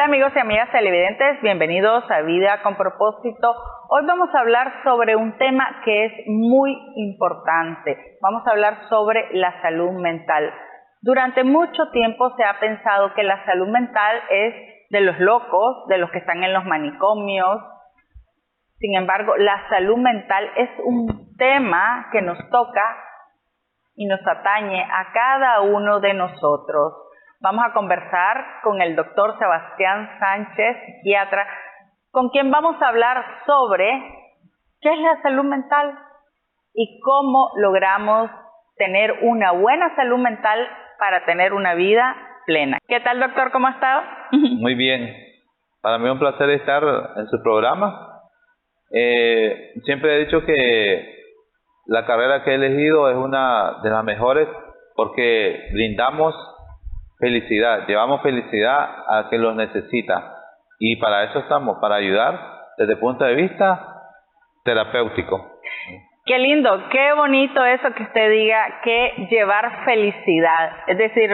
Hola amigos y amigas televidentes, bienvenidos a Vida con Propósito. Hoy vamos a hablar sobre un tema que es muy importante. Vamos a hablar sobre la salud mental. Durante mucho tiempo se ha pensado que la salud mental es de los locos, de los que están en los manicomios. Sin embargo, la salud mental es un tema que nos toca y nos atañe a cada uno de nosotros. Vamos a conversar con el doctor Sebastián Sánchez, psiquiatra, con quien vamos a hablar sobre qué es la salud mental y cómo logramos tener una buena salud mental para tener una vida plena. ¿Qué tal, doctor? ¿Cómo ha estado? Muy bien. Para mí es un placer estar en su programa. Siempre he dicho que la carrera que he elegido es una de las mejores porque brindamos felicidad, llevamos felicidad a quien los necesita y para eso estamos, para ayudar desde el punto de vista terapéutico. Qué lindo, qué bonito eso que usted diga, que llevar felicidad, es decir,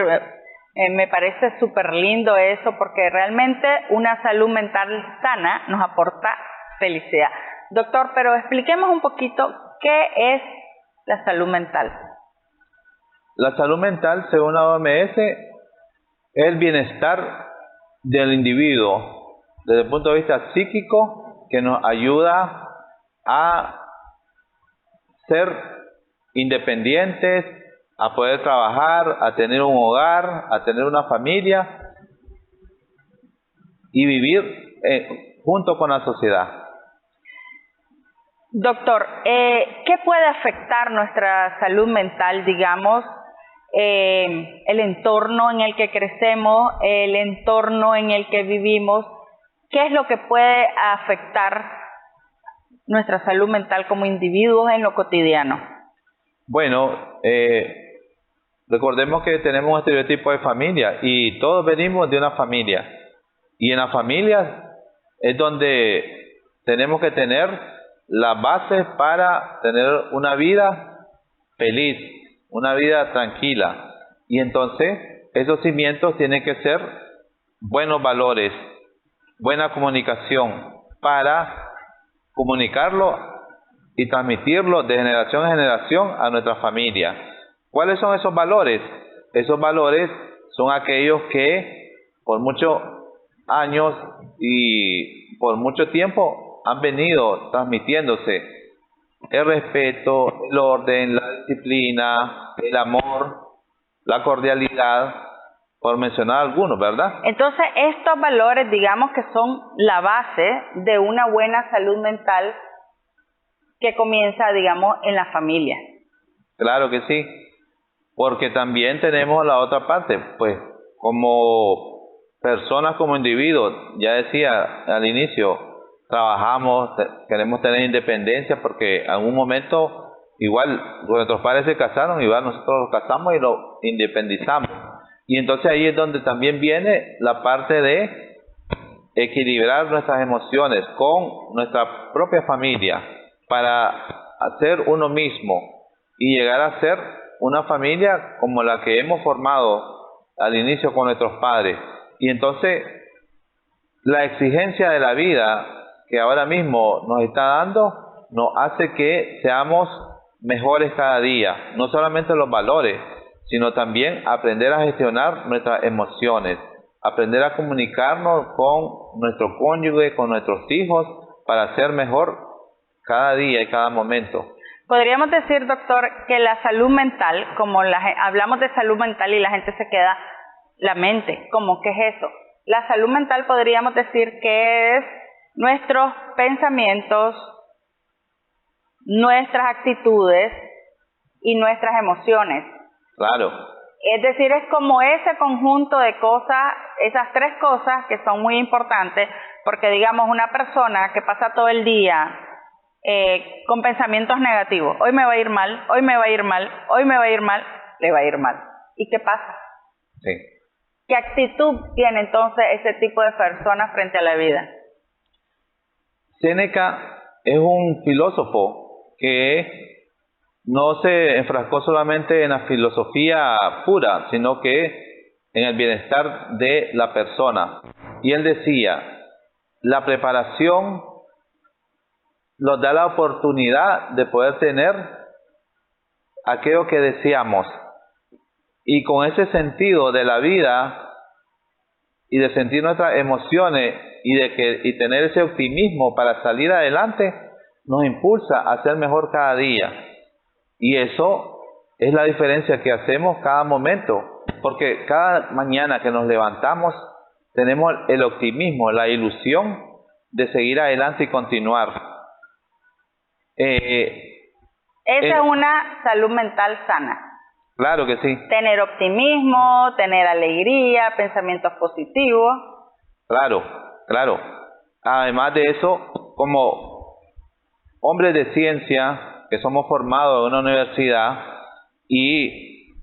me parece súper lindo eso porque realmente una salud mental sana nos aporta felicidad. Doctor, pero expliquemos un poquito qué es la salud mental. La salud mental, según la OMS, es el bienestar del individuo desde el punto de vista psíquico que nos ayuda a ser independientes, a poder trabajar, a tener un hogar, a tener una familia y vivir junto con la sociedad. Doctor, ¿qué puede afectar nuestra salud mental, digamos, el entorno en el que crecemos, el entorno en el que vivimos? ¿Qué es lo que puede afectar nuestra salud mental como individuos en lo cotidiano? Bueno, recordemos que tenemos un estereotipo de familia y todos venimos de una familia. Y en las familias es donde tenemos que tener las bases para tener una vida feliz, una vida tranquila. Y entonces esos cimientos tienen que ser buenos valores, buena comunicación para comunicarlo y transmitirlo de generación en generación a nuestra familia. ¿Cuáles son esos valores? Esos valores son aquellos que por muchos años y por mucho tiempo han venido transmitiéndose: el respeto, el orden, la disciplina, el amor, la cordialidad, por mencionar algunos, ¿verdad? Entonces, estos valores, digamos que son la base de una buena salud mental que comienza, digamos, en la familia. Claro que sí, porque también tenemos la otra parte, pues, como personas, como individuos, ya decía al inicio, trabajamos, queremos tener independencia porque en algún momento igual nuestros padres se casaron, igual nosotros nos casamos y nos independizamos. Y entonces ahí es donde también viene la parte de equilibrar nuestras emociones con nuestra propia familia para hacer uno mismo y llegar a ser una familia como la que hemos formado al inicio con nuestros padres. Y entonces la exigencia de la vida que ahora mismo nos está dando nos hace que seamos mejores cada día, no solamente los valores, sino también aprender a gestionar nuestras emociones, aprender a comunicarnos con nuestro cónyuge, con nuestros hijos, para ser mejor cada día y cada momento. Podríamos decir, doctor, que la salud mental, como hablamos de salud mental y la gente se queda la mente, como ¿qué es eso? La salud mental podríamos decir que es nuestros pensamientos, nuestras actitudes y nuestras emociones. Claro. Es decir, es como ese conjunto de cosas, esas tres cosas que son muy importantes, porque digamos una persona que pasa todo el día con pensamientos negativos, hoy me va a ir mal, hoy me va a ir mal, hoy me va a ir mal, le va a ir mal. ¿Y qué pasa? Sí. ¿Qué actitud tiene entonces ese tipo de personas frente a la vida? Séneca es un filósofo que no se enfrascó solamente en la filosofía pura, sino que en el bienestar de la persona. y él decía, la preparación nos da la oportunidad de poder tener aquello que deseamos. Y con ese sentido de la vida y de sentir nuestras emociones y tener ese optimismo para salir adelante, nos impulsa a ser mejor cada día. Y eso es la diferencia que hacemos cada momento, porque cada mañana que nos levantamos tenemos el optimismo, la ilusión de seguir adelante y continuar. Esa es una salud mental sana. Claro que sí. Tener optimismo, tener alegría, pensamientos positivos. Claro, claro. Además de eso, como hombres de ciencia, que somos formados en una universidad, y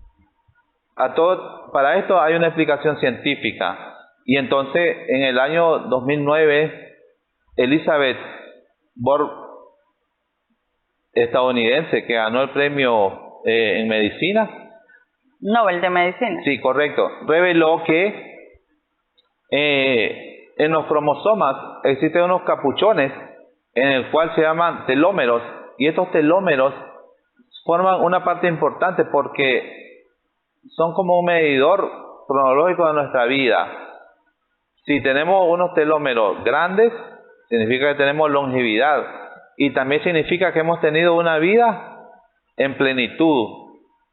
para esto hay una explicación científica. Y entonces, en el año 2009, Elizabeth Bohr, estadounidense, que ganó el premio en medicina, Nobel de Medicina. Sí, correcto. Reveló que en los cromosomas existen unos capuchones en el cual se llaman telómeros, y estos telómeros forman una parte importante porque son como un medidor cronológico de nuestra vida. Si tenemos unos telómeros grandes, significa que tenemos longevidad, y también significa que hemos tenido una vida en plenitud,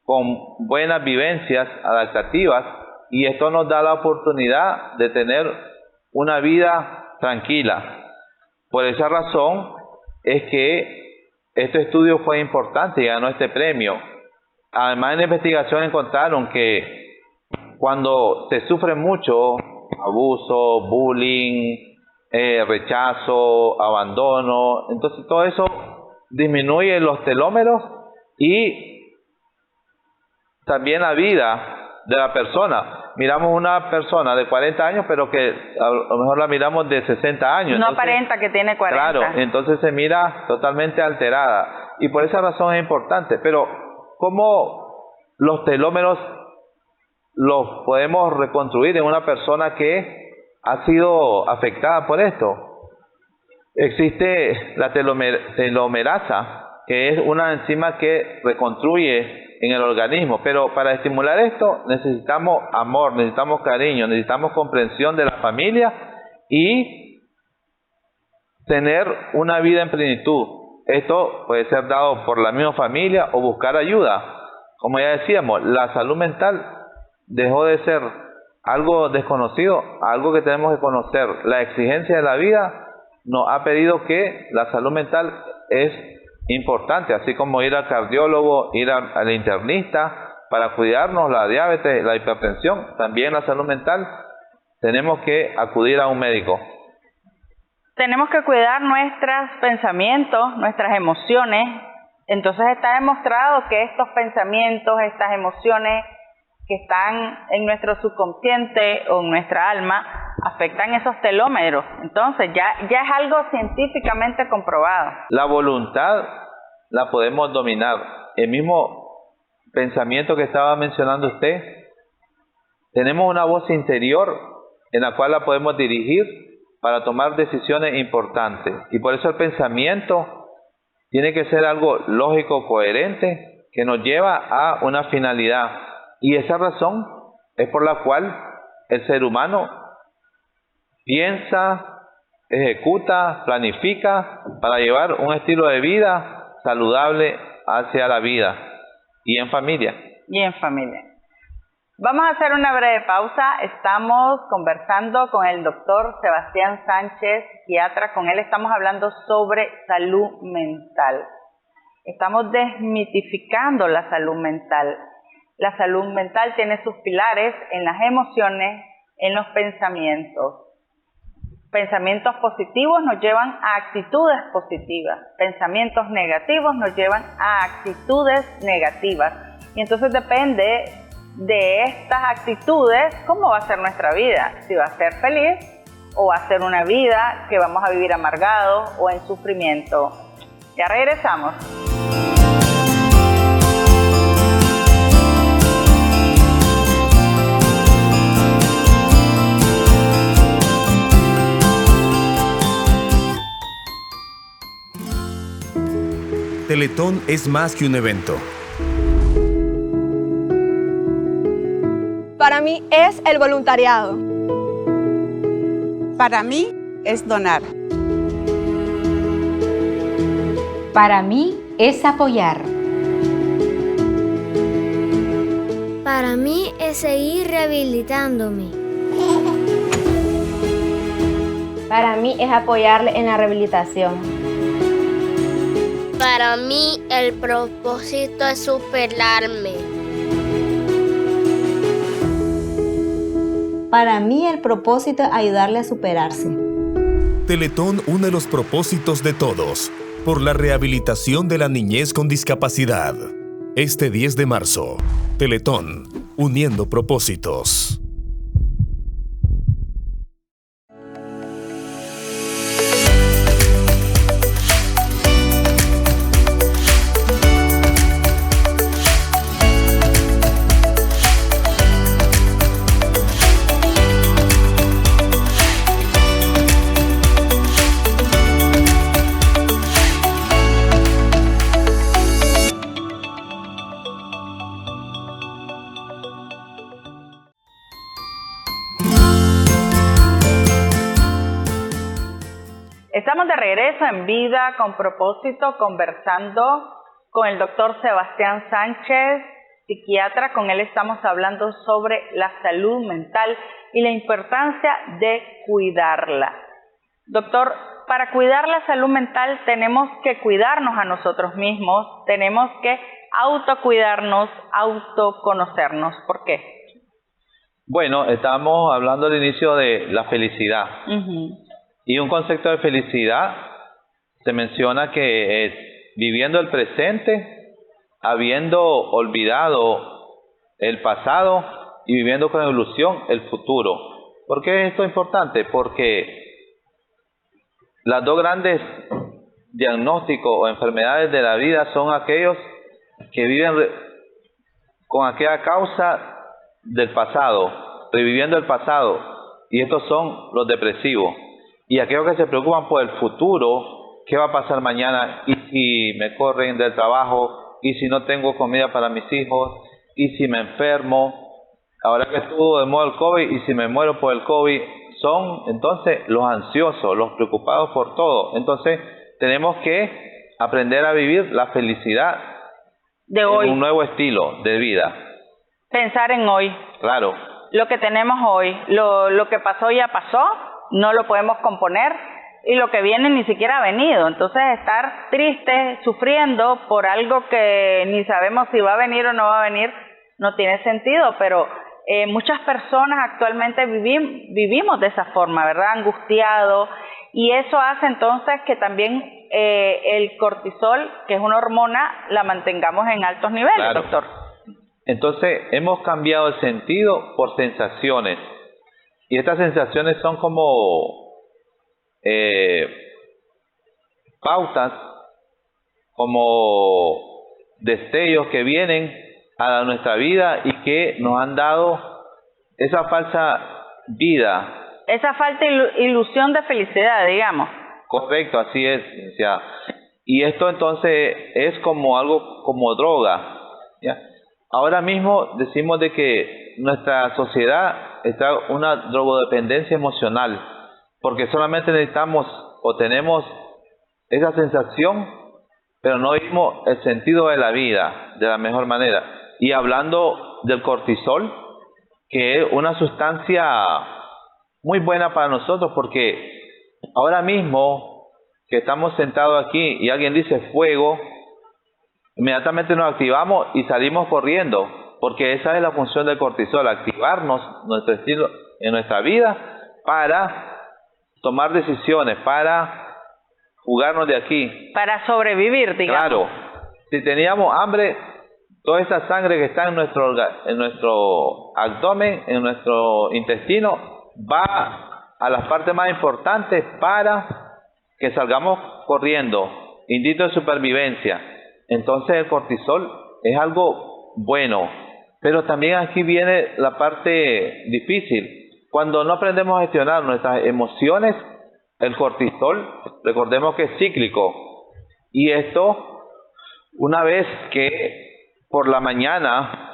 con buenas vivencias adaptativas, y esto nos da la oportunidad de tener una vida tranquila. Por esa razón es que este estudio fue importante y ganó este premio. Además, en la investigación encontraron que cuando se sufre mucho abuso, bullying, rechazo, abandono, entonces todo eso disminuye los telómeros y también la vida de la persona. Miramos una persona de 40 años, pero que a lo mejor la miramos de 60 años. No entonces, aparenta que tiene 40. Claro, entonces se mira totalmente alterada. Y por esa razón es importante. Pero, ¿cómo los telómeros los podemos reconstruir en una persona que ha sido afectada por esto? Existe la telomerasa, que es una enzima que reconstruye en el organismo, pero para estimular esto necesitamos amor, necesitamos cariño, necesitamos comprensión de la familia y tener una vida en plenitud. Esto puede ser dado por la misma familia o buscar ayuda. Como ya decíamos, la salud mental dejó de ser algo desconocido, algo que tenemos que conocer. La exigencia de la vida nos ha pedido que la salud mental es importante, así como ir al cardiólogo, ir al internista para cuidarnos la diabetes, la hipertensión. También la salud mental tenemos que acudir a un médico. Tenemos que cuidar nuestros pensamientos, nuestras emociones. Entonces está demostrado que estos pensamientos, estas emociones que están en nuestro subconsciente o en nuestra alma afectan esos telómeros. Entonces ya es algo científicamente comprobado. La voluntad la podemos dominar. El mismo pensamiento que estaba mencionando usted, tenemos una voz interior en la cual la podemos dirigir para tomar decisiones importantes. Y por eso el pensamiento tiene que ser algo lógico, coherente, que nos lleva a una finalidad. Y esa razón es por la cual el ser humano piensa, ejecuta, planifica para llevar un estilo de vida saludable hacia la vida y en familia. Vamos a hacer una breve pausa. Estamos conversando con el doctor Sebastián Sánchez, psiquiatra. Con él estamos hablando sobre salud mental. Estamos desmitificando la salud mental. La salud mental tiene sus pilares en las emociones, en los pensamientos. Pensamientos positivos nos llevan a actitudes positivas. Pensamientos negativos nos llevan a actitudes negativas. Y entonces depende de estas actitudes cómo va a ser nuestra vida. Si va a ser feliz o va a ser una vida que vamos a vivir amargados o en sufrimiento. Ya regresamos. Teletón es más que un evento. Para mí es el voluntariado. Para mí es donar. Para mí es apoyar. Para mí es seguir rehabilitándome. Para mí es apoyarle en la rehabilitación. Para mí el propósito es superarme. Para mí el propósito es ayudarle a superarse. Teletón une los propósitos de todos por la rehabilitación de la niñez con discapacidad. Este 10 de marzo, Teletón, uniendo propósitos. Estamos de regreso en Vida con Propósito, conversando con el doctor Sebastián Sánchez, psiquiatra. Con él estamos hablando sobre la salud mental y la importancia de cuidarla. Doctor, para cuidar la salud mental tenemos que cuidarnos a nosotros mismos, tenemos que autocuidarnos, autoconocernos. ¿Por qué? Bueno, estamos hablando al inicio de la felicidad. Uh-huh. Y un concepto de felicidad se menciona que es viviendo el presente, habiendo olvidado el pasado y viviendo con ilusión el futuro. ¿Por qué es esto importante? Porque las dos grandes diagnósticos o enfermedades de la vida son aquellos que viven con aquella causa del pasado, reviviendo el pasado, y estos son los depresivos. Y aquellos que se preocupan por el futuro, ¿qué va a pasar mañana? ¿Y si me corren del trabajo? ¿Y si no tengo comida para mis hijos? ¿Y si me enfermo? Ahora que estuvo de moda el COVID, ¿y si me muero por el COVID? Son entonces los ansiosos, los preocupados por todo. Entonces tenemos que aprender a vivir la felicidad de hoy, en un nuevo estilo de vida. Pensar en hoy. Claro. Lo que tenemos hoy, lo que pasó ya pasó. No lo podemos componer y lo que viene ni siquiera ha venido. Entonces estar triste, sufriendo por algo que ni sabemos si va a venir o no va a venir, no tiene sentido. Pero muchas personas actualmente vivimos de esa forma, ¿verdad? Angustiado, y eso hace entonces que también el cortisol, que es una hormona, la mantengamos en altos niveles, claro. Doctor. Entonces hemos cambiado el sentido por sensaciones. Y estas sensaciones son como pautas, como destellos que vienen a nuestra vida y que nos han dado esa falsa vida. Esa falta ilusión de felicidad, digamos. Correcto, así es. O sea, y esto entonces es como algo como droga, ¿ya? Ahora mismo decimos de que nuestra sociedad está una drogodependencia emocional, porque solamente necesitamos o tenemos esa sensación, pero no vimos el sentido de la vida de la mejor manera. Y hablando del cortisol, que es una sustancia muy buena para nosotros, porque ahora mismo que estamos sentados aquí y alguien dice fuego, inmediatamente nos activamos y salimos corriendo, porque esa es la función del cortisol, activarnos nuestro estilo en nuestra vida para tomar decisiones, para jugarnos de aquí. Para sobrevivir, digamos. Claro, si teníamos hambre, toda esa sangre que está en nuestro abdomen, en nuestro intestino, va a las partes más importantes para que salgamos corriendo, instinto de supervivencia. Entonces el cortisol es algo bueno, pero también aquí viene la parte difícil. Cuando no aprendemos a gestionar nuestras emociones, el cortisol, recordemos que es cíclico, y esto Una vez que por la mañana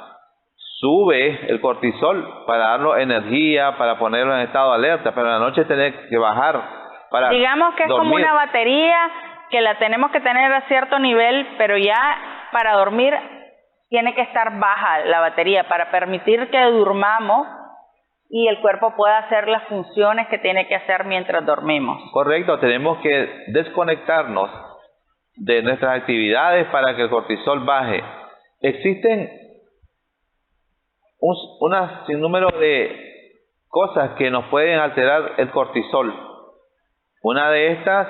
sube el cortisol para darnos energía, para ponerlo en estado de alerta, pero en la noche tiene que bajar para digamos que es dormir. como una batería que la tenemos que tener a cierto nivel, pero ya para dormir tiene que estar baja la batería para permitir que durmamos y el cuerpo pueda hacer las funciones que tiene que hacer mientras dormimos. Correcto, tenemos que desconectarnos de nuestras actividades para que el cortisol baje. Existen un sinnúmero de cosas que nos pueden alterar el cortisol. Una de estas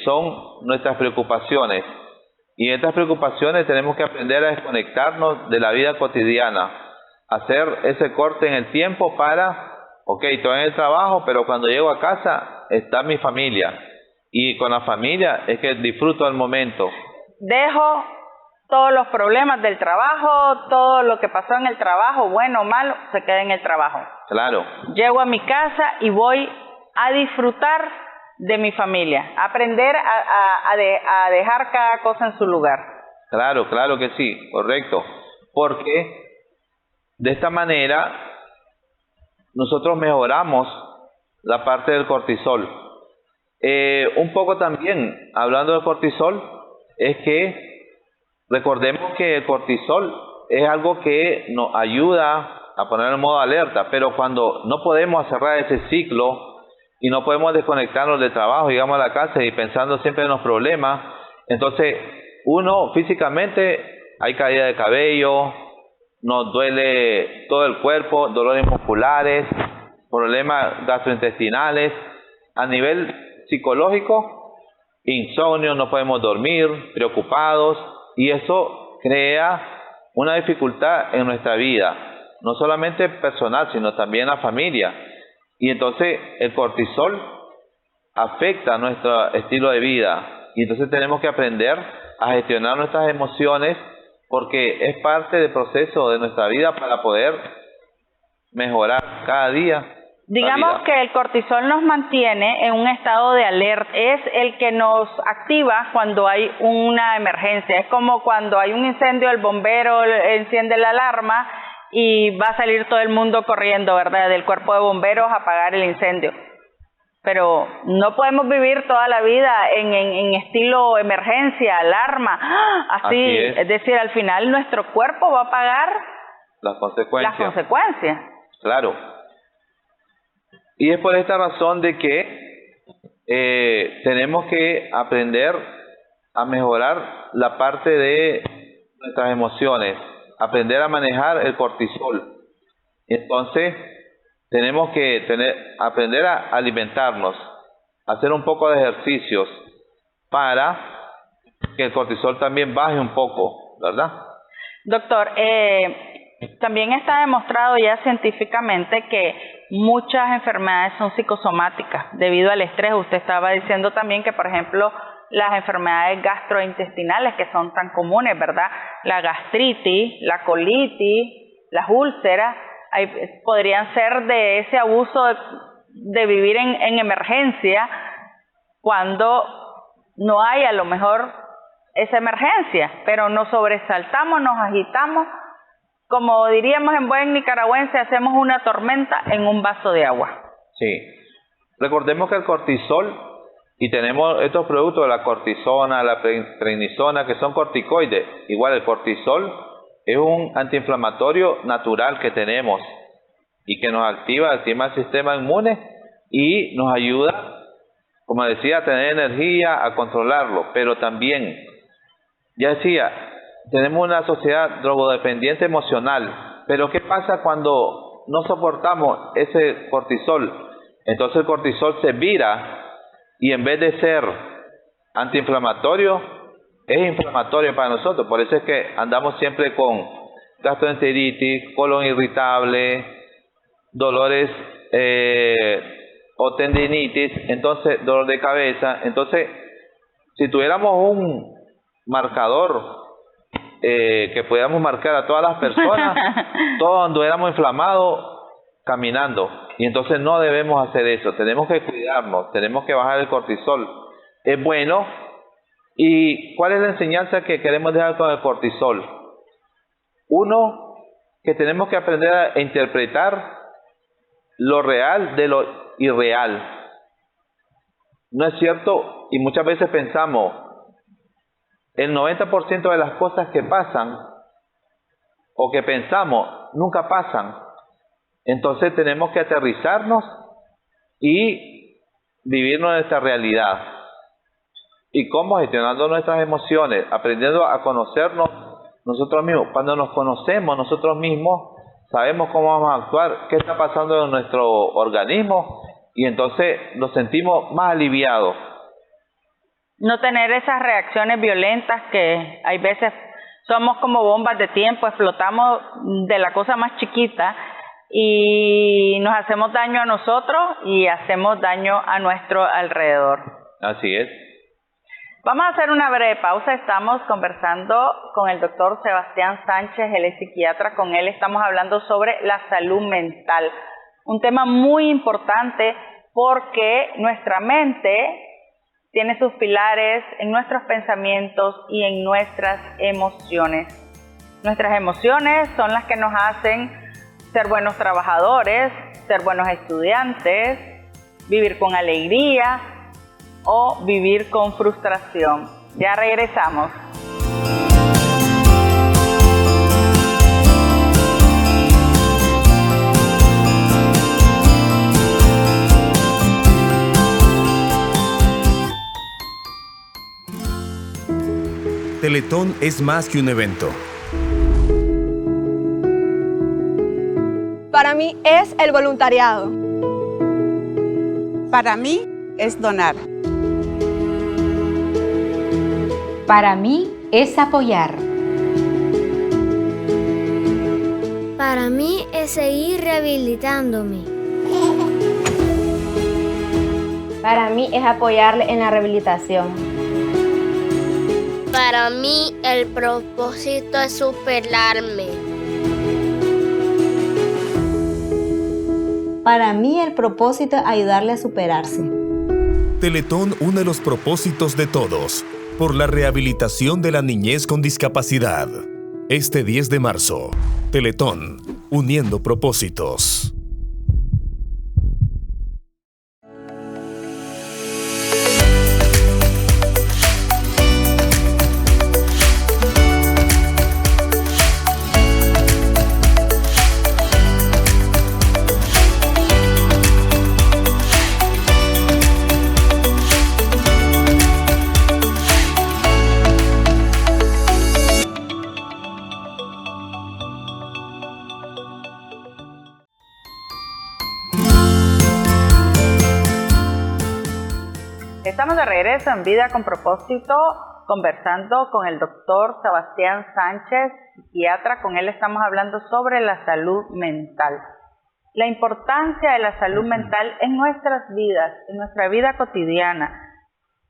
son nuestras preocupaciones. Y en estas preocupaciones tenemos que aprender a desconectarnos de la vida cotidiana. Hacer ese corte en el tiempo para, estoy en el trabajo, pero cuando llego a casa está mi familia. Y con la familia es que disfruto el momento. Dejo todos los problemas del trabajo, todo lo que pasó en el trabajo, bueno o malo, se queda en el trabajo. Claro. Llego a mi casa y voy a disfrutar de mi familia, aprender a dejar cada cosa en su lugar. Claro, claro que sí, correcto. Porque de esta manera nosotros mejoramos la parte del cortisol. Un poco también, hablando del cortisol, es que recordemos que el cortisol es algo que nos ayuda a poner en modo alerta, pero cuando no podemos cerrar ese ciclo y no podemos desconectarnos del trabajo, llegamos a la casa y pensando siempre en los problemas, entonces uno físicamente hay caída de cabello, nos duele todo el cuerpo, dolores musculares, problemas gastrointestinales, a nivel psicológico, insomnio, no podemos dormir, preocupados, y eso crea una dificultad en nuestra vida, no solamente personal, sino también en la familia. Y entonces el cortisol afecta nuestro estilo de vida, y entonces tenemos que aprender a gestionar nuestras emociones, porque es parte del proceso de nuestra vida para poder mejorar cada día. Digamos que el cortisol nos mantiene en un estado de alerta, es el que nos activa cuando hay una emergencia, es como cuando hay un incendio, el bombero enciende la alarma y va a salir todo el mundo corriendo, ¿verdad?, del cuerpo de bomberos a apagar el incendio. Pero no podemos vivir toda la vida en estilo emergencia, alarma, así es decir, al final nuestro cuerpo va a pagar las consecuencias. Claro. Y es por esta razón de que tenemos que aprender a mejorar la parte de nuestras emociones, aprender a manejar el cortisol. Entonces, tenemos que aprender a alimentarnos, hacer un poco de ejercicios para que el cortisol también baje un poco, ¿verdad? Doctor, también está demostrado ya científicamente que muchas enfermedades son psicosomáticas debido al estrés. Usted estaba diciendo también que, por ejemplo, las enfermedades gastrointestinales que son tan comunes, ¿verdad? La gastritis, la colitis, las úlceras, podrían ser de ese abuso de vivir en emergencia cuando no hay a lo mejor esa emergencia, pero nos sobresaltamos, nos agitamos, como diríamos en buen nicaragüense, hacemos una tormenta en un vaso de agua. Sí, recordemos que el cortisol, y tenemos estos productos, la cortisona, la prednisona, que son corticoides. Igual el cortisol es un antiinflamatorio natural que tenemos y que nos activa el sistema inmune y nos ayuda, como decía, a tener energía, a controlarlo. Pero también, ya decía, tenemos una sociedad drogodependiente emocional. Pero ¿qué pasa cuando no soportamos ese cortisol? Entonces el cortisol se vira y en vez de ser antiinflamatorio, es inflamatorio para nosotros. Por eso es que andamos siempre con gastroenteritis, colon irritable, dolores o tendinitis, entonces dolor de cabeza. Entonces, si tuviéramos un marcador que pudiéramos marcar a todas las personas, todos anduviéramos inflamados caminando. Y entonces no debemos hacer eso. Tenemos que cuidarnos, tenemos que bajar el cortisol. Es bueno ¿Y cuál es la enseñanza que queremos dejar con el cortisol? Uno, que tenemos que aprender a interpretar lo real de lo irreal. ¿No es cierto? Y muchas veces pensamos, el 90% de las cosas que pasan o que pensamos nunca pasan. Entonces tenemos que aterrizarnos y vivir nuestra realidad. ¿Y cómo? Gestionando nuestras emociones, aprendiendo a conocernos nosotros mismos. Cuando nos conocemos nosotros mismos, sabemos cómo vamos a actuar, qué está pasando en nuestro organismo, y entonces nos sentimos más aliviados. No tener esas reacciones violentas que hay veces somos como bombas de tiempo, explotamos de la cosa más chiquita y nos hacemos daño a nosotros y hacemos daño a nuestro alrededor. Así es. Vamos a hacer una breve pausa. Estamos conversando con el doctor Sebastián Sánchez, él es psiquiatra. Con él estamos hablando sobre la salud mental. Un tema muy importante porque nuestra mente tiene sus pilares en nuestros pensamientos y en nuestras emociones. Nuestras emociones son las que nos hacen ser buenos trabajadores, ser buenos estudiantes, vivir con alegría o vivir con frustración. Ya regresamos. Teletón es más que un evento. Para mí es el voluntariado. Para mí es donar. Para mí es apoyar. Para mí es seguir rehabilitándome. Para mí es apoyarle en la rehabilitación. Para mí el propósito es superarme. Para mí el propósito es ayudarle a superarse. Teletón une los propósitos de todos por la rehabilitación de la niñez con discapacidad. Este 10 de marzo, Teletón, uniendo propósitos. Estamos de regreso en Vida con Propósito, conversando con el doctor Sebastián Sánchez, psiquiatra. Con él estamos hablando sobre la salud mental. La importancia de la salud mental en nuestras vidas, en nuestra vida cotidiana,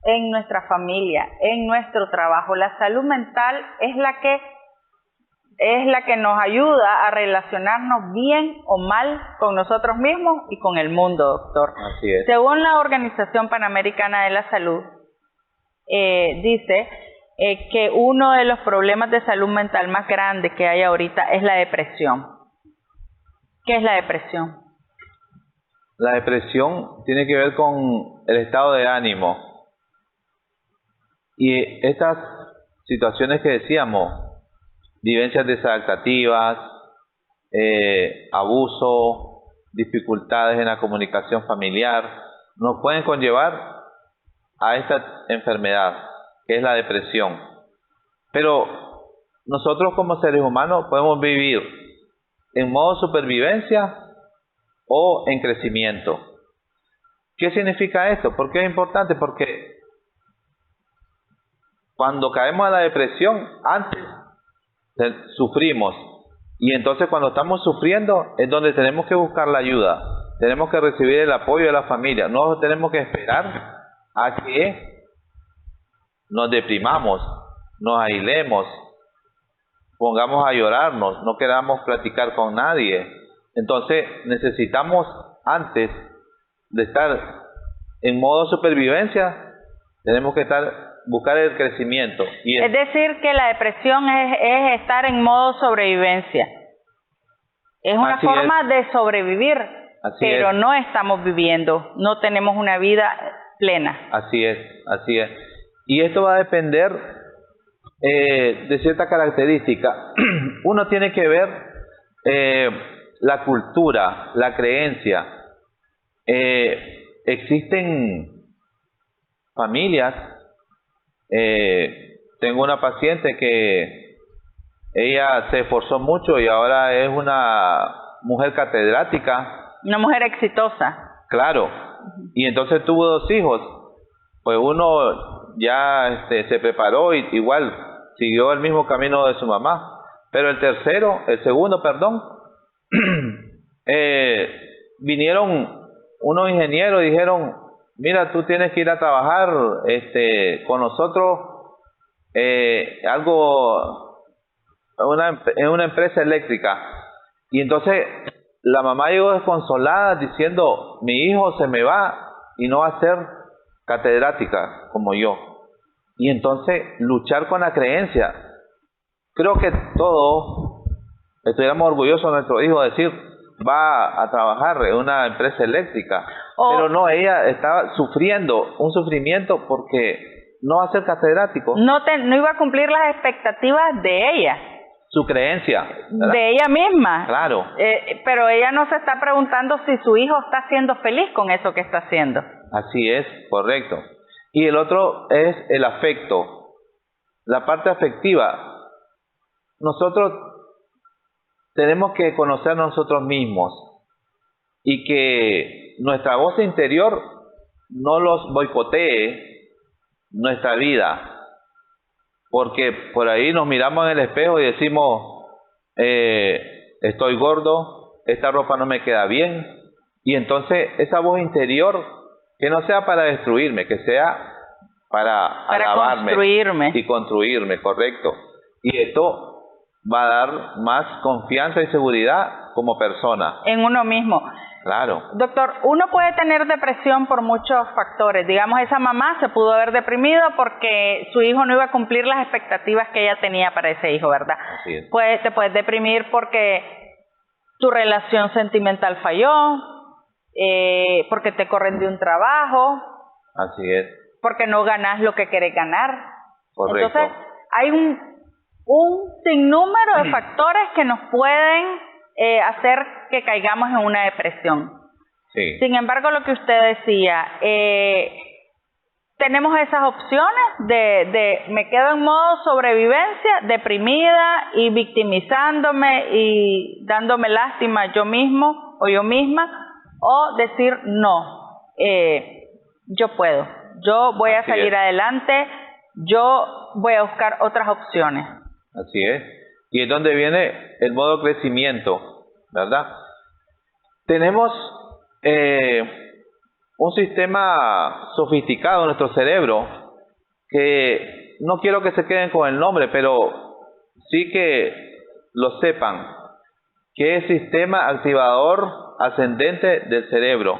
en nuestra familia, en nuestro trabajo. La salud mental es la que nos ayuda a relacionarnos bien o mal con nosotros mismos y con el mundo, doctor. Así es. Según la Organización Panamericana de la Salud, dice que uno de los problemas de salud mental más grandes que hay ahorita es la depresión. ¿Qué es la depresión? La depresión tiene que ver con el estado de ánimo. Y estas situaciones que decíamos, vivencias desadaptativas, abuso, dificultades en la comunicación familiar, nos pueden conllevar a esta enfermedad, que es la depresión. Pero nosotros como seres humanos podemos vivir en modo supervivencia o en crecimiento. ¿Qué significa esto? ¿Por qué es importante? Porque cuando caemos en la depresión, antes sufrimos, y entonces cuando estamos sufriendo es donde tenemos que buscar la ayuda, tenemos que recibir el apoyo de la familia, no tenemos que esperar a que nos deprimamos, nos aislemos, pongamos a llorarnos, no queramos platicar con nadie. Entonces necesitamos, antes de estar en modo supervivencia, tenemos que estar buscar el crecimiento. Y es decir, que la depresión es estar en modo sobrevivencia. Es una forma de sobrevivir, pero no estamos viviendo, no tenemos una vida plena. Así es. Y esto va a depender de cierta característica. Uno tiene que ver la cultura, la creencia. Existen familias. Tengo una paciente que ella se esforzó mucho y ahora es una mujer catedrática. Una mujer exitosa. Claro. Y entonces tuvo 2 hijos. Pues uno ya se preparó y igual siguió el mismo camino de su mamá. Pero el segundo, vinieron unos ingenieros y dijeron, mira, tú tienes que ir a trabajar con nosotros en una empresa eléctrica. Y entonces la mamá llegó desconsolada diciendo, mi hijo se me va y no va a ser catedrática como yo. Y entonces luchar con la creencia. Creo que todos estuviéramos orgullosos de nuestro hijo, decir, va a trabajar en una empresa eléctrica. Pero no, ella estaba sufriendo un sufrimiento porque no va a ser catedrático. No iba a cumplir las expectativas de ella. Su creencia, ¿verdad? De ella misma. Claro. Pero ella no se está preguntando si su hijo está siendo feliz con eso que está haciendo. Así es, correcto. Y el otro es el afecto, la parte afectiva. Nosotros tenemos que conocer a nosotros mismos y que nuestra voz interior no los boicotee nuestra vida. Porque por ahí nos miramos en el espejo y decimos, estoy gordo, esta ropa no me queda bien. Y entonces esa voz interior, que no sea para destruirme, que sea para alabarme y construirme, correcto. Y esto va a dar más confianza y seguridad como persona. En uno mismo. Claro. Doctor, uno puede tener depresión por muchos factores. Digamos, esa mamá se pudo haber deprimido porque su hijo no iba a cumplir las expectativas que ella tenía para ese hijo, ¿verdad? Así es. Te puedes deprimir porque tu relación sentimental falló, porque te corren de un trabajo. Así es. Porque no ganas lo que querés ganar. Correcto. Entonces, hay un sinnúmero de factores que nos pueden hacer que caigamos en una depresión. Sí. Sin embargo, lo que usted decía, tenemos esas opciones de me quedo en modo sobrevivencia, deprimida y victimizándome y dándome lástima yo mismo o yo misma, o decir no, yo puedo, yo voy a salir adelante, yo voy a buscar otras opciones. Así es. Y es donde viene el modo crecimiento, ¿verdad? Tenemos un sistema sofisticado en nuestro cerebro que no quiero que se queden con el nombre, pero sí que lo sepan, que es sistema activador ascendente del cerebro.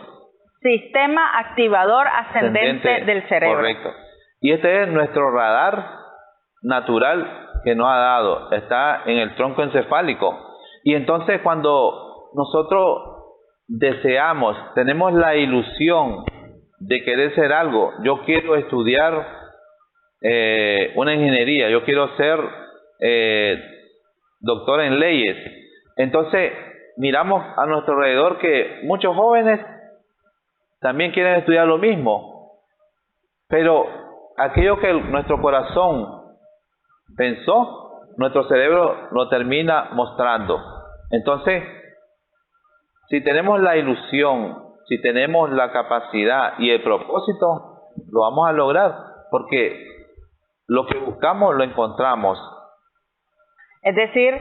Sistema activador ascendente del cerebro. Correcto. Y este es nuestro radar natural que nos ha dado, está en el tronco encefálico. Y entonces cuando nosotros deseamos, tenemos la ilusión de querer ser algo, yo quiero estudiar una ingeniería, yo quiero ser doctor en leyes, entonces miramos a nuestro alrededor que muchos jóvenes también quieren estudiar lo mismo, pero aquello que nuestro corazón pensó, nuestro cerebro lo termina mostrando. Entonces, si tenemos la ilusión, si tenemos la capacidad y el propósito, lo vamos a lograr, porque lo que buscamos lo encontramos. Es decir,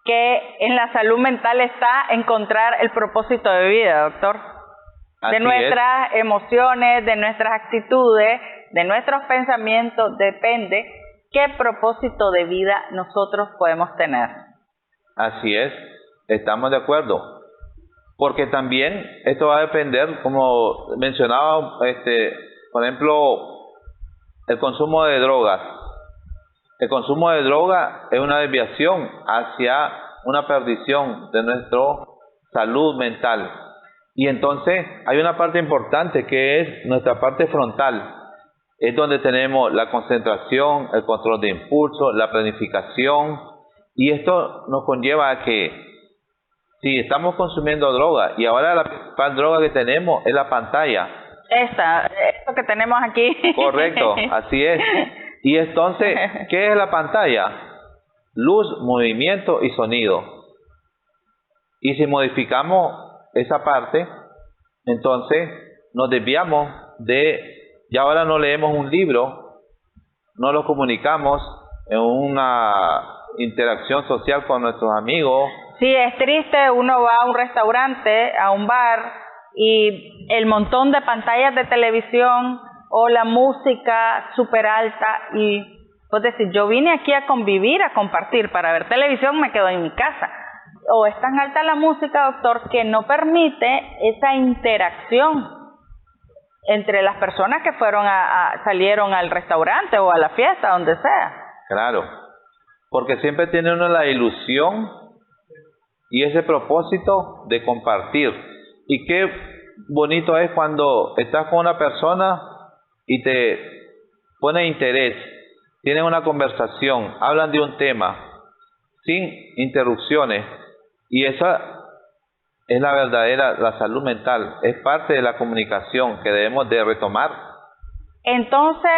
que en la salud mental está encontrar el propósito de vida, doctor. De nuestras emociones, de nuestras actitudes, de nuestros pensamientos, depende qué propósito de vida nosotros podemos tener. Así es, estamos de acuerdo. Porque también esto va a depender, como mencionaba, por ejemplo, el consumo de drogas. El consumo de droga es una desviación hacia una perdición de nuestra salud mental. Y entonces hay una parte importante que es nuestra parte frontal. Es donde tenemos la concentración, el control de impulso, la planificación. Y esto nos conlleva a que si estamos consumiendo droga, y ahora la principal droga que tenemos es la pantalla. Esto que tenemos aquí. Correcto, así es. Y entonces, ¿qué es la pantalla? Luz, movimiento y sonido. Y si modificamos esa parte, entonces nos desviamos y ahora no leemos un libro, no lo comunicamos en una interacción social con nuestros amigos. Sí, es triste, uno va a un restaurante, a un bar, y el montón de pantallas de televisión o la música súper alta, y pues decir, yo vine aquí a convivir, a compartir, para ver televisión me quedo en mi casa. O es tan alta la música, doctor, que no permite esa interacción entre las personas que salieron al restaurante o a la fiesta, donde sea. Claro, porque siempre tiene uno la ilusión y ese propósito de compartir. Y qué bonito es cuando estás con una persona y te pone interés, tienen una conversación, hablan de un tema sin interrupciones, y esa es la salud mental, es parte de la comunicación que debemos de retomar. Entonces,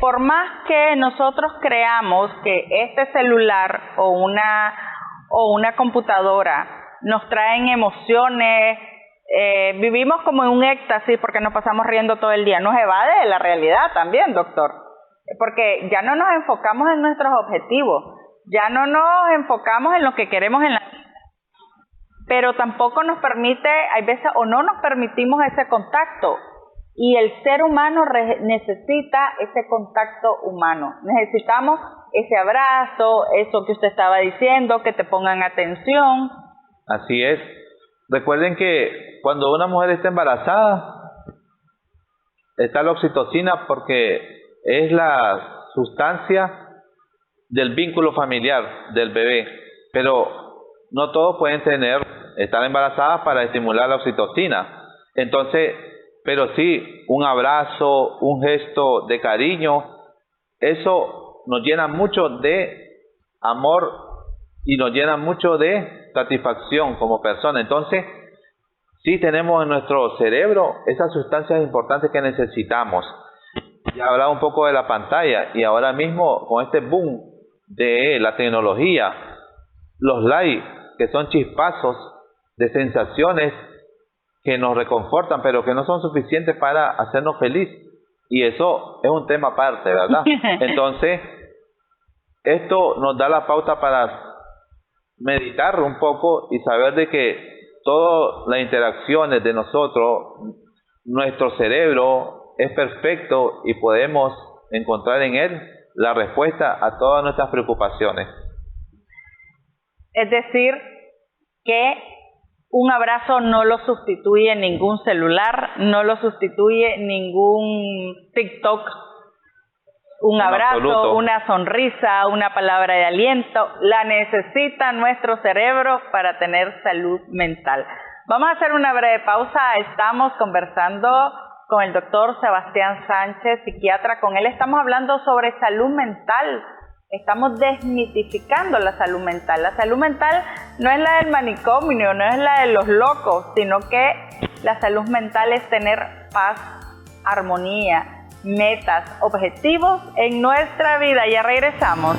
por más que nosotros creamos que este celular o una computadora nos traen emociones, vivimos como en un éxtasis porque nos pasamos riendo todo el día, nos evade de la realidad también, doctor, porque ya no nos enfocamos en nuestros objetivos, ya no nos enfocamos en lo que queremos en la vida, pero tampoco nos permite, hay veces, o no nos permitimos ese contacto, y el ser humano necesita ese contacto humano, necesitamos ese abrazo, eso que usted estaba diciendo, que te pongan atención. Así es. Recuerden que cuando una mujer está embarazada, está la oxitocina porque es la sustancia del vínculo familiar del bebé, pero no todos pueden estar embarazadas para estimular la oxitocina. Entonces, pero sí, un abrazo, un gesto de cariño, eso nos llena mucho de amor y nos llena mucho de satisfacción como persona. Entonces, sí tenemos en nuestro cerebro esas sustancias importantes que necesitamos. Ya hablaba un poco de la pantalla, y ahora mismo con este boom de la tecnología, los likes, que son chispazos de sensaciones que nos reconfortan, pero que no son suficientes para hacernos feliz. Y eso es un tema aparte, ¿verdad? Entonces, esto nos da la pauta para meditar un poco y saber de que todas las interacciones de nosotros, nuestro cerebro es perfecto y podemos encontrar en él la respuesta a todas nuestras preocupaciones. Es decir, que un abrazo no lo sustituye ningún celular, no lo sustituye ningún TikTok, un abrazo, absoluto. Una sonrisa, una palabra de aliento, la necesita nuestro cerebro para tener salud mental. Vamos a hacer una breve pausa, estamos conversando con el doctor Sebastián Sánchez, psiquiatra. Con él estamos hablando sobre salud mental, estamos desmitificando la salud mental. La salud mental no es la del manicomio, no es la de los locos, sino que la salud mental es tener paz, armonía, metas, objetivos en nuestra vida. Ya regresamos.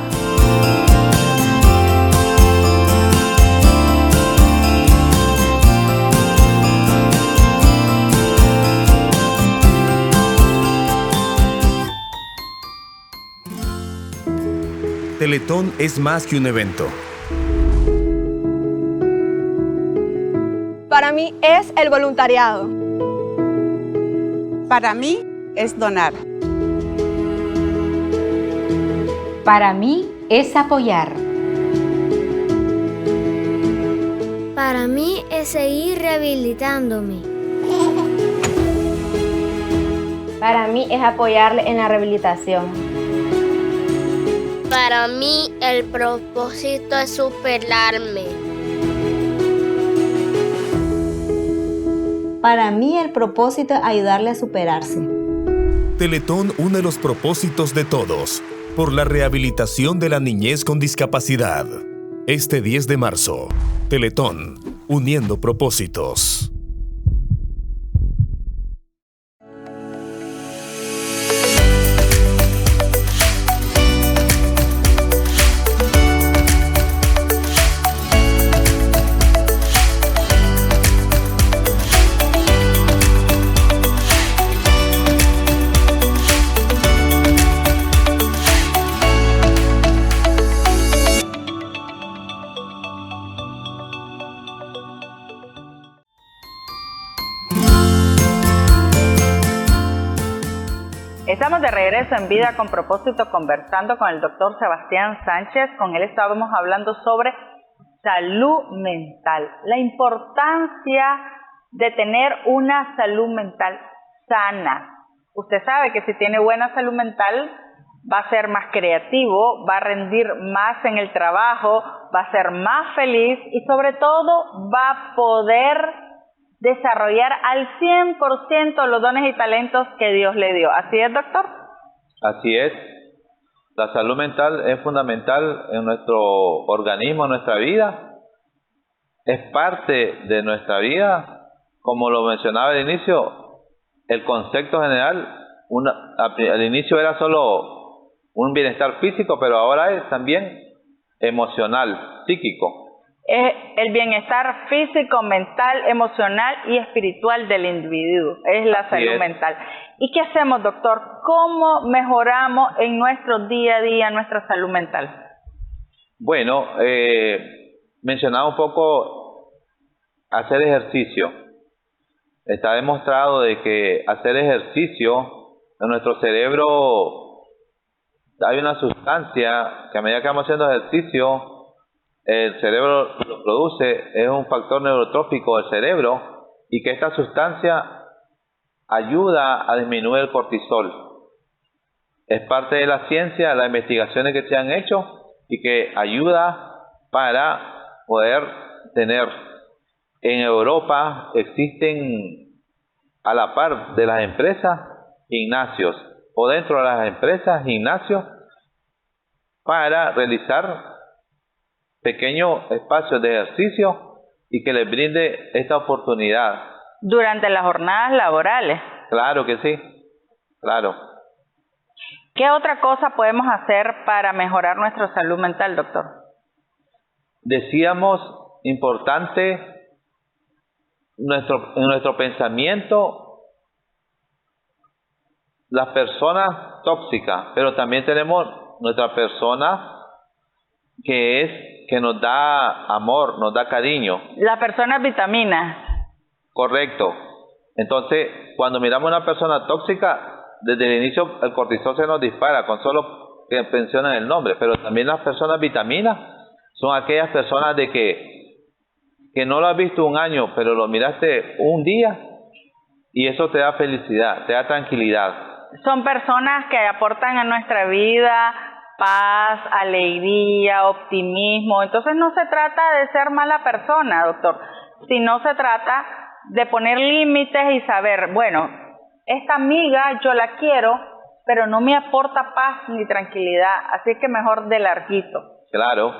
Teletón es más que un evento. Para mí es el voluntariado. Para mí es donar. Para mí es apoyar. Para mí es seguir rehabilitándome. Para mí es apoyarle en la rehabilitación. Para mí el propósito es superarme. Para mí el propósito es ayudarle a superarse. Teletón une los propósitos de todos por la rehabilitación de la niñez con discapacidad. Este 10 de marzo, Teletón, uniendo propósitos. Estamos de regreso en Vida con Propósito conversando con el doctor Sebastián Sánchez. Con él estábamos hablando sobre salud mental, la importancia de tener una salud mental sana. Usted sabe que si tiene buena salud mental va a ser más creativo, va a rendir más en el trabajo, va a ser más feliz y sobre todo va a poder desarrollar al 100% los dones y talentos que Dios le dio. ¿Así es, doctor? Así es. La salud mental es fundamental en nuestro organismo, en nuestra vida. Es parte de nuestra vida. Como lo mencionaba al inicio, el concepto general, al inicio era solo un bienestar físico, pero ahora es también emocional, psíquico. Es el bienestar físico, mental, emocional y espiritual del individuo. Es la salud mental. ¿Y qué hacemos, doctor? ¿Cómo mejoramos en nuestro día a día nuestra salud mental? Bueno, mencionaba un poco hacer ejercicio. Está demostrado de que hacer ejercicio en nuestro cerebro hay una sustancia que a medida que vamos haciendo ejercicio el cerebro lo produce, es un factor neurotrófico del cerebro y que esta sustancia ayuda a disminuir el cortisol. Es parte de la ciencia, de las investigaciones que se han hecho y que ayuda para poder tener. En Europa existen a la par de las empresas gimnasios o dentro de las empresas gimnasios para realizar pequeños espacios de ejercicio y que les brinde esta oportunidad. Durante las jornadas laborales. Claro que sí, claro. ¿Qué otra cosa podemos hacer para mejorar nuestra salud mental, doctor? Decíamos, importante, en nuestro pensamiento, las personas tóxicas, pero también tenemos nuestra persona que nos da amor, nos da cariño. Las personas vitaminas. Correcto. Entonces, cuando miramos a una persona tóxica, desde el inicio el cortisol se nos dispara con solo que mencionan el nombre, pero también las personas vitaminas son aquellas personas de que no lo has visto un año, pero lo miraste un día y eso te da felicidad, te da tranquilidad. Son personas que aportan a nuestra vida paz, alegría, optimismo. Entonces no se trata de ser mala persona, doctor, sino se trata de poner límites y saber, bueno, esta amiga yo la quiero, pero no me aporta paz ni tranquilidad, así que mejor de larguito. Claro.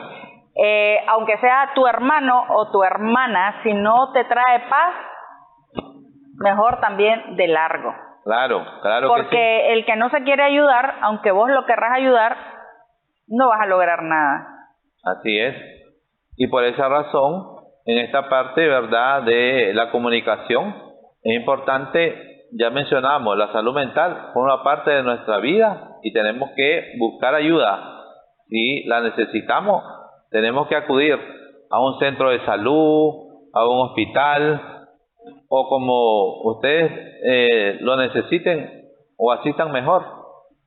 Aunque sea tu hermano o tu hermana, si no te trae paz, mejor también de largo. Claro, claro. Porque que sí. El que no se quiere ayudar, aunque vos lo querrás ayudar, no vas a lograr nada. Así es. Y por esa razón, en esta parte, ¿verdad?, de la comunicación, es importante, ya mencionamos, la salud mental forma parte de nuestra vida y tenemos que buscar ayuda. Si la necesitamos, tenemos que acudir a un centro de salud, a un hospital, o como ustedes lo necesiten o asistan mejor.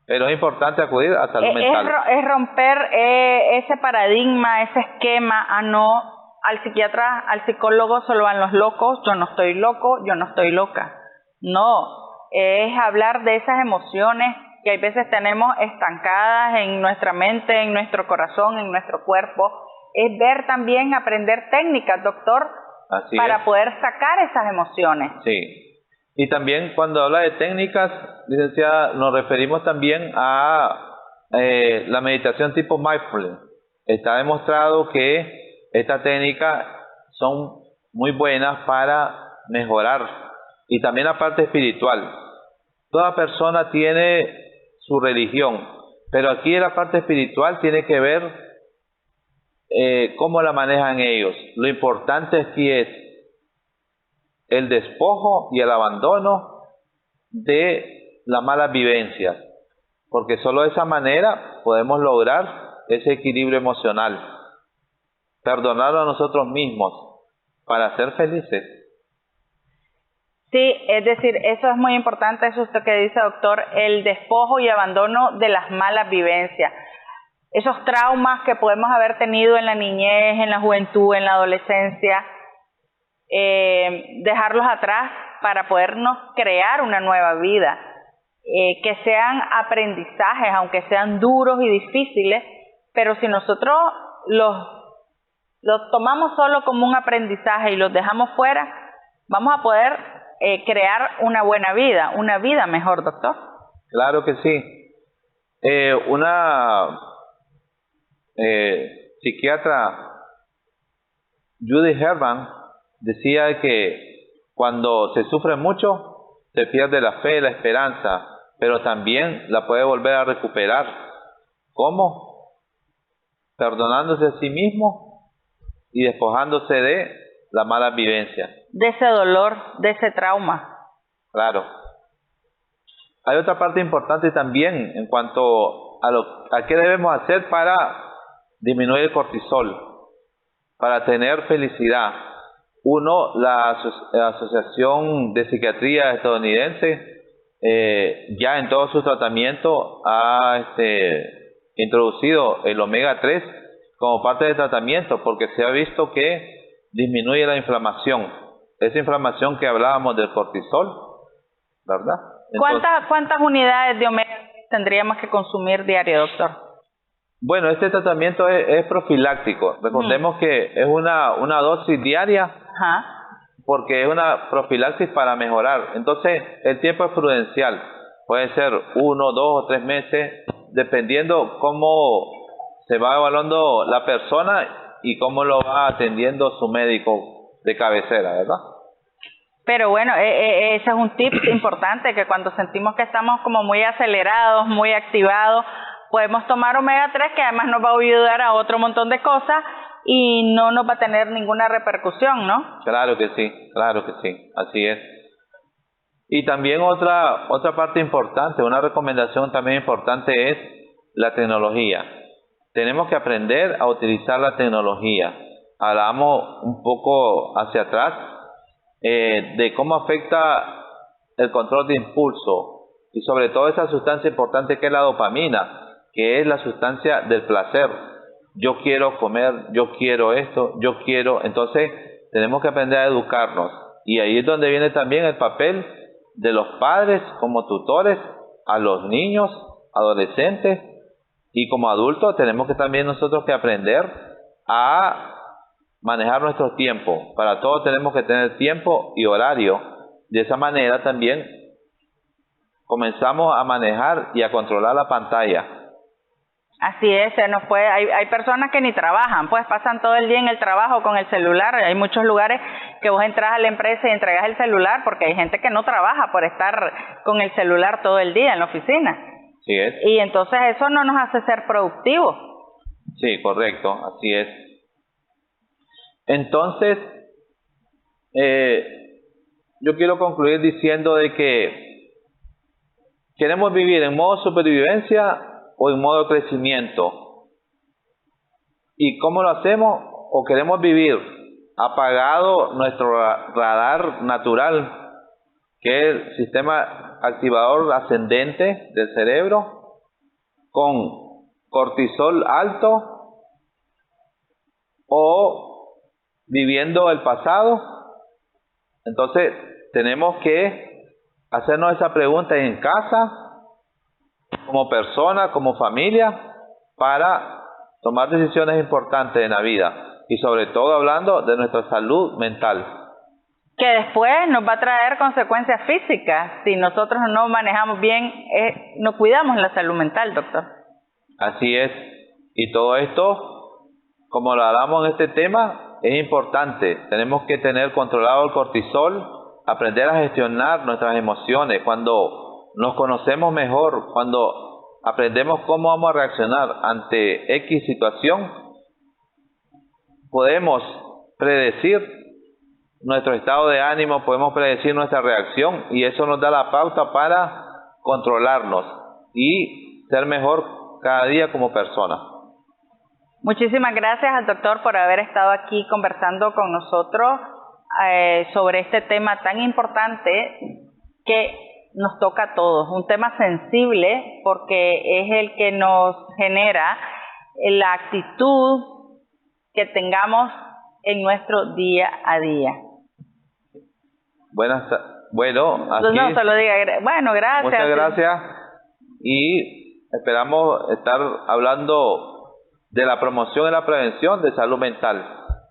Pero es importante acudir a salud mental. Es romper ese paradigma, ese esquema, no, al psiquiatra, al psicólogo solo van los locos, yo no estoy loco, yo no estoy loca. No, es hablar de esas emociones que a veces tenemos estancadas en nuestra mente, en nuestro corazón, en nuestro cuerpo. Es ver también, aprender técnicas, doctor, para poder sacar esas emociones. Sí. Y también cuando habla de técnicas, licenciada, nos referimos también a la meditación tipo mindfulness. Está demostrado que estas técnicas son muy buenas para mejorar, y también la parte espiritual. Toda persona tiene su religión, pero aquí en la parte espiritual tiene que ver cómo la manejan ellos. Lo importante aquí es el despojo y el abandono de las malas vivencias, porque solo de esa manera podemos lograr ese equilibrio emocional, perdonarlo a nosotros mismos para ser felices. Sí, es decir, eso es muy importante, eso usted que dice, doctor, el despojo y abandono de las malas vivencias. Esos traumas que podemos haber tenido en la niñez, en la juventud, en la adolescencia, dejarlos atrás para podernos crear una nueva vida, que sean aprendizajes, aunque sean duros y difíciles, pero si nosotros los tomamos solo como un aprendizaje y los dejamos fuera, vamos a poder crear una buena vida, una vida mejor, doctor. Claro que sí. Una psiquiatra, Judy Herman, decía que cuando se sufre mucho, se pierde la fe, la esperanza, pero también la puede volver a recuperar. ¿Cómo? Perdonándose a sí mismo y despojándose de la mala vivencia. De ese dolor, de ese trauma. Claro. Hay otra parte importante también en cuanto a qué debemos hacer para disminuir el cortisol, para tener felicidad. Uno, la Asociación de Psiquiatría estadounidense ya en todo su tratamiento ha introducido el omega 3 como parte del tratamiento, porque se ha visto que disminuye la inflamación, esa inflamación que hablábamos del cortisol, ¿verdad? Entonces, ¿Cuántas unidades de omega 3 tendríamos que consumir diario, doctor? Bueno, este tratamiento es profiláctico. Recordemos que es una dosis diaria. Ajá. Porque es una profilaxis para mejorar. Entonces, el tiempo es prudencial. Puede ser 1, 2 o 3 meses, dependiendo cómo se va evaluando la persona y cómo lo va atendiendo su médico de cabecera, ¿verdad? Pero bueno, ese es un tip importante, que cuando sentimos que estamos como muy acelerados, muy activados, podemos tomar omega 3, que además nos va a ayudar a otro montón de cosas y no nos va a tener ninguna repercusión, ¿no? Claro que sí, así es. Y también otra parte importante, una recomendación también importante es la tecnología. Tenemos que aprender a utilizar la tecnología. Hablamos un poco hacia atrás de cómo afecta el control de impulso y sobre todo esa sustancia importante que es la dopamina, que es la sustancia del placer. Yo quiero comer, yo quiero esto, yo quiero. Entonces tenemos que aprender a educarnos, y ahí es donde viene también el papel de los padres como tutores a los niños, adolescentes, y como adultos tenemos que también nosotros que aprender a manejar nuestro tiempo. Para todo tenemos que tener tiempo y horario. De esa manera también comenzamos a manejar y a controlar la pantalla. Así es, hay personas que ni trabajan, pues pasan todo el día en el trabajo con el celular. Hay muchos lugares que vos entras a la empresa y entregas el celular, porque hay gente que no trabaja por estar con el celular todo el día en la oficina. Sí es. Y entonces eso no nos hace ser productivos. Sí, correcto, así es. Entonces, yo quiero concluir diciendo de que queremos vivir en modo supervivencia o en modo crecimiento. ¿Y cómo lo hacemos? ¿O queremos vivir apagado nuestro radar natural, que es el sistema activador ascendente del cerebro, con cortisol alto, o viviendo el pasado? Entonces tenemos que hacernos esa pregunta en casa, como persona, como familia, para tomar decisiones importantes en la vida y sobre todo hablando de nuestra salud mental. Que después nos va a traer consecuencias físicas si nosotros no manejamos bien, no cuidamos la salud mental, doctor. Así es. Y todo esto, como lo hablamos en este tema, es importante. Tenemos que tener controlado el cortisol, aprender a gestionar nuestras emociones. Cuando nos conocemos mejor, cuando aprendemos cómo vamos a reaccionar ante X situación, podemos predecir nuestro estado de ánimo, podemos predecir nuestra reacción y eso nos da la pauta para controlarnos y ser mejor cada día como persona. Muchísimas gracias al doctor por haber estado aquí conversando con nosotros sobre este tema tan importante que nos toca a todos, un tema sensible porque es el que nos genera la actitud que tengamos en nuestro día a día. Bueno, aquí, no se lo diga. Bueno, gracias. Muchas gracias y esperamos estar hablando de la promoción y la prevención de salud mental,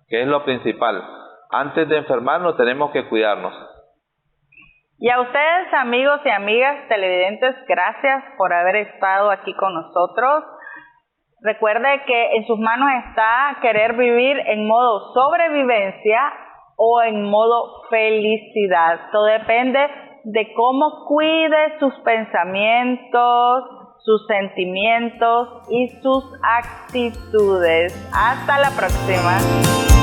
que es lo principal. Antes de enfermarnos tenemos que cuidarnos. Y a ustedes, amigos y amigas televidentes, gracias por haber estado aquí con nosotros. Recuerde que en sus manos está querer vivir en modo sobrevivencia o en modo felicidad. Todo depende de cómo cuide sus pensamientos, sus sentimientos y sus actitudes. Hasta la próxima.